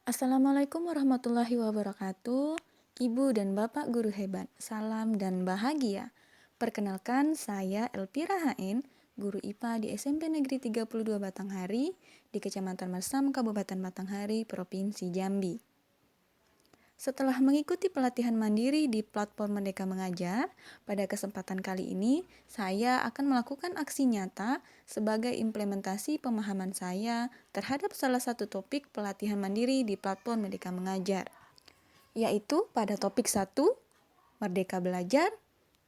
Assalamualaikum warahmatullahi wabarakatuh. Ibu dan Bapak guru hebat, salam dan bahagia. Perkenalkan, saya Elpira HN, guru IPA di SMP Negeri 32 Batanghari di Kecamatan Mersam, Kabupaten Batanghari, Provinsi Jambi. Setelah mengikuti pelatihan mandiri di platform Merdeka Mengajar, pada kesempatan kali ini saya akan melakukan aksi nyata sebagai implementasi pemahaman saya terhadap salah satu topik pelatihan mandiri di platform Merdeka Mengajar, yaitu pada topik 1, Merdeka Belajar,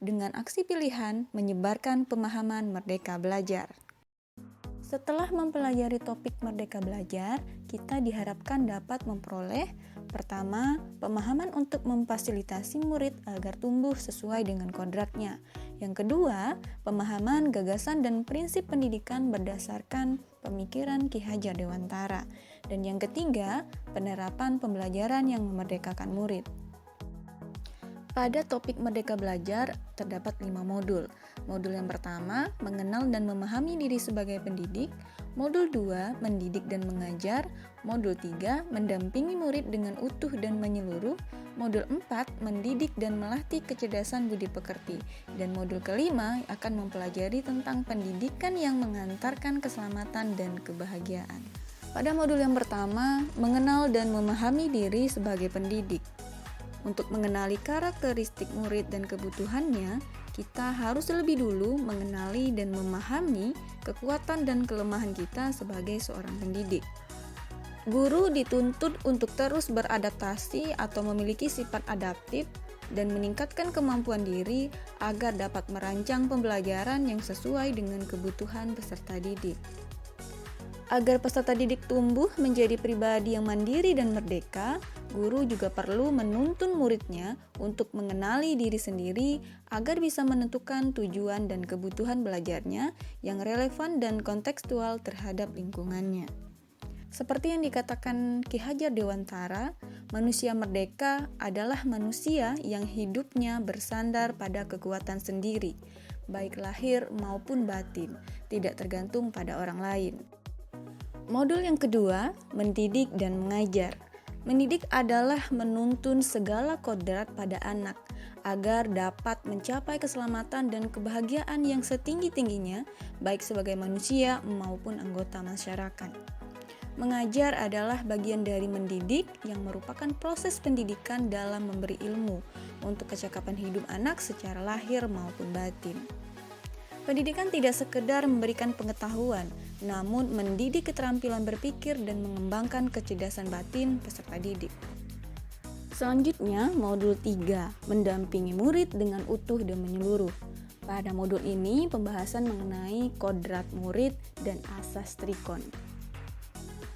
dengan aksi pilihan menyebarkan pemahaman Merdeka Belajar. Setelah mempelajari topik Merdeka Belajar, kita diharapkan dapat memperoleh pertama, pemahaman untuk memfasilitasi murid agar tumbuh sesuai dengan kodratnya. Yang kedua, pemahaman gagasan dan prinsip pendidikan berdasarkan pemikiran Ki Hajar Dewantara. Dan yang ketiga, penerapan pembelajaran yang memerdekakan murid. Pada topik Merdeka Belajar terdapat 5 modul. Modul yang pertama, mengenal dan memahami diri sebagai pendidik. Modul 2, mendidik dan mengajar. Modul 3, mendampingi murid dengan utuh dan menyeluruh. Modul 4, mendidik dan melatih kecerdasan budi pekerti. Dan modul kelima akan mempelajari tentang pendidikan yang mengantarkan keselamatan dan kebahagiaan. Pada modul yang pertama, mengenal dan memahami diri sebagai pendidik. Untuk mengenali karakteristik murid dan kebutuhannya, kita harus lebih dulu mengenali dan memahami kekuatan dan kelemahan kita sebagai seorang pendidik. Guru dituntut untuk terus beradaptasi atau memiliki sifat adaptif dan meningkatkan kemampuan diri agar dapat merancang pembelajaran yang sesuai dengan kebutuhan peserta didik. Agar peserta didik tumbuh menjadi pribadi yang mandiri dan merdeka, guru juga perlu menuntun muridnya untuk mengenali diri sendiri agar bisa menentukan tujuan dan kebutuhan belajarnya yang relevan dan kontekstual terhadap lingkungannya. Seperti yang dikatakan Ki Hajar Dewantara, manusia merdeka adalah manusia yang hidupnya bersandar pada kekuatan sendiri, baik lahir maupun batin, tidak tergantung pada orang lain. Modul yang kedua, mendidik dan mengajar. Mendidik adalah menuntun segala kodrat pada anak agar dapat mencapai keselamatan dan kebahagiaan yang setinggi-tingginya, baik sebagai manusia maupun anggota masyarakat. Mengajar adalah bagian dari mendidik yang merupakan proses pendidikan dalam memberi ilmu untuk kecakapan hidup anak secara lahir maupun batin. Pendidikan tidak sekedar memberikan pengetahuan, namun mendidik keterampilan berpikir dan mengembangkan kecerdasan batin peserta didik. Selanjutnya, modul 3, mendampingi murid dengan utuh dan menyeluruh. Pada modul ini, pembahasan mengenai kodrat murid dan asas trikon.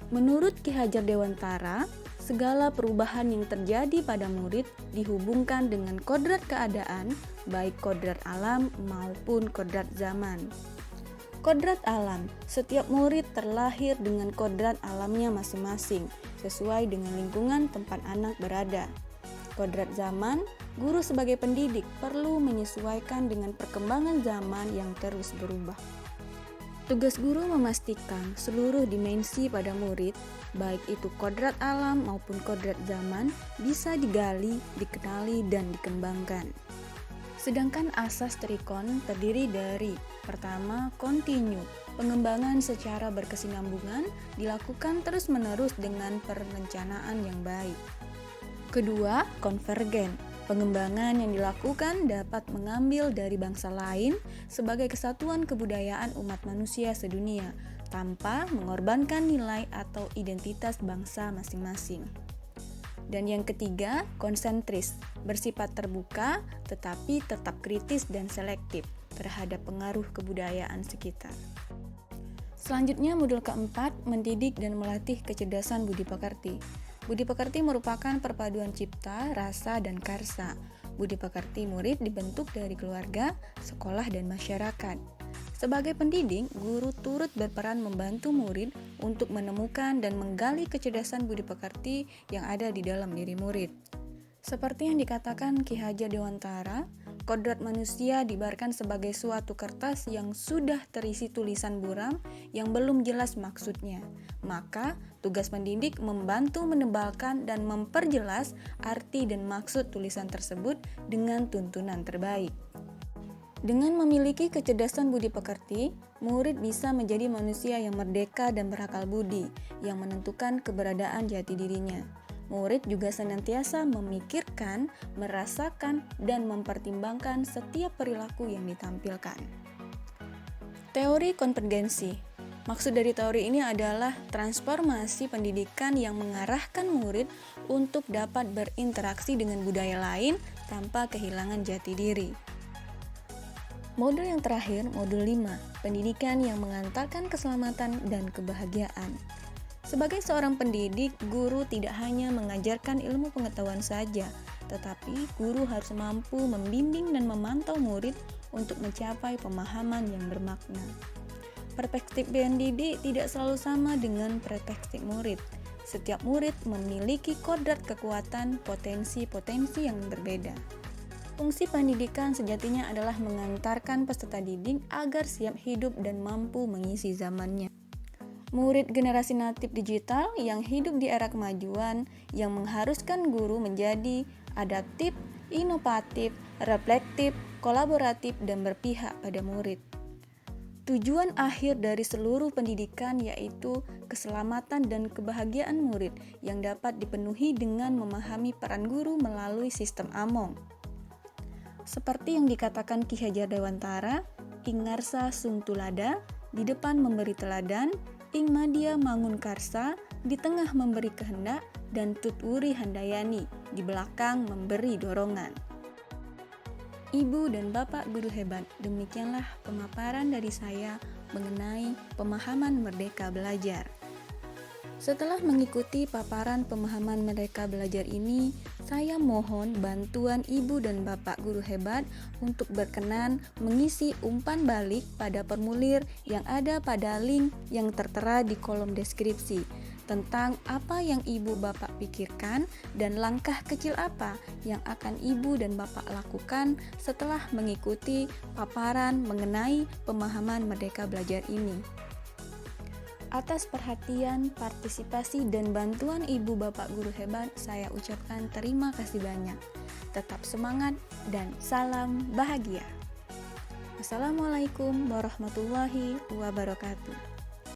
Menurut Ki Hajar Dewantara, segala perubahan yang terjadi pada murid dihubungkan dengan kodrat keadaan, baik kodrat alam maupun kodrat zaman. Kodrat alam, setiap murid terlahir dengan kodrat alamnya masing-masing, sesuai dengan lingkungan tempat anak berada. Kodrat zaman, guru sebagai pendidik perlu menyesuaikan dengan perkembangan zaman yang terus berubah. Tugas guru memastikan seluruh dimensi pada murid, baik itu kodrat alam maupun kodrat zaman, bisa digali, dikenali, dan dikembangkan. Sedangkan asas trikon terdiri dari pertama, kontinu, pengembangan secara berkesinambungan dilakukan terus-menerus dengan perencanaan yang baik. Kedua, konvergen, pengembangan yang dilakukan dapat mengambil dari bangsa lain sebagai kesatuan kebudayaan umat manusia sedunia tanpa mengorbankan nilai atau identitas bangsa masing-masing. Dan yang ketiga, konsentris, bersifat terbuka tetapi tetap kritis dan selektif terhadap pengaruh kebudayaan sekitar. Selanjutnya, modul keempat, mendidik dan melatih kecerdasan budi pekerti. Budi pekerti merupakan perpaduan cipta, rasa, dan karsa. Budi pekerti murid dibentuk dari keluarga, sekolah, dan masyarakat. Sebagai pendidik, guru turut berperan membantu murid untuk menemukan dan menggali kecerdasan budi pekerti yang ada di dalam diri murid. Seperti yang dikatakan Ki Hajar Dewantara, Kodrat manusia diibaratkan sebagai suatu kertas yang sudah terisi tulisan buram yang belum jelas maksudnya. Maka, tugas pendidik membantu menebalkan dan memperjelas arti dan maksud tulisan tersebut dengan tuntunan terbaik. Dengan memiliki kecerdasan budi pekerti, murid bisa menjadi manusia yang merdeka dan berakal budi, yang menentukan keberadaan jati dirinya. Murid juga senantiasa memikirkan, merasakan, dan mempertimbangkan setiap perilaku yang ditampilkan. Teori konvergensi. Maksud dari teori ini adalah transformasi pendidikan yang mengarahkan murid untuk dapat berinteraksi dengan budaya lain tanpa kehilangan jati diri. Modul yang terakhir, modul 5, pendidikan yang mengantarkan keselamatan dan kebahagiaan. Sebagai seorang pendidik, guru tidak hanya mengajarkan ilmu pengetahuan saja, tetapi guru harus mampu membimbing dan memantau murid untuk mencapai pemahaman yang bermakna. Perspektif pendidik tidak selalu sama dengan perspektif murid. Setiap murid memiliki kodrat kekuatan potensi-potensi yang berbeda. Fungsi pendidikan sejatinya adalah mengantarkan peserta didik agar siap hidup dan mampu mengisi zamannya. Murid generasi natif digital yang hidup di era kemajuan yang mengharuskan guru menjadi adaptif, inovatif, reflektif, kolaboratif, dan berpihak pada murid. Tujuan akhir dari seluruh pendidikan yaitu keselamatan dan kebahagiaan murid yang dapat dipenuhi dengan memahami peran guru melalui sistem Among. Seperti yang dikatakan Ki Hajar Dewantara, ing ngarsa sung tulada, di depan memberi teladan, ing madya mangun karsa, di tengah memberi kehendak, dan tuturi handayani, di belakang memberi dorongan. Ibu dan Bapak guru hebat, demikianlah pemaparan dari saya mengenai pemahaman Merdeka Belajar. Setelah mengikuti paparan pemahaman Merdeka Belajar ini, saya mohon bantuan Ibu dan Bapak guru hebat untuk berkenan mengisi umpan balik pada formulir yang ada pada link yang tertera di kolom deskripsi tentang apa yang Ibu Bapak pikirkan dan langkah kecil apa yang akan Ibu dan Bapak lakukan setelah mengikuti paparan mengenai pemahaman Merdeka Belajar ini. Atas perhatian, partisipasi, dan bantuan Ibu Bapak guru hebat, saya ucapkan terima kasih banyak. Tetap semangat dan salam bahagia. Wassalamualaikum warahmatullahi wabarakatuh.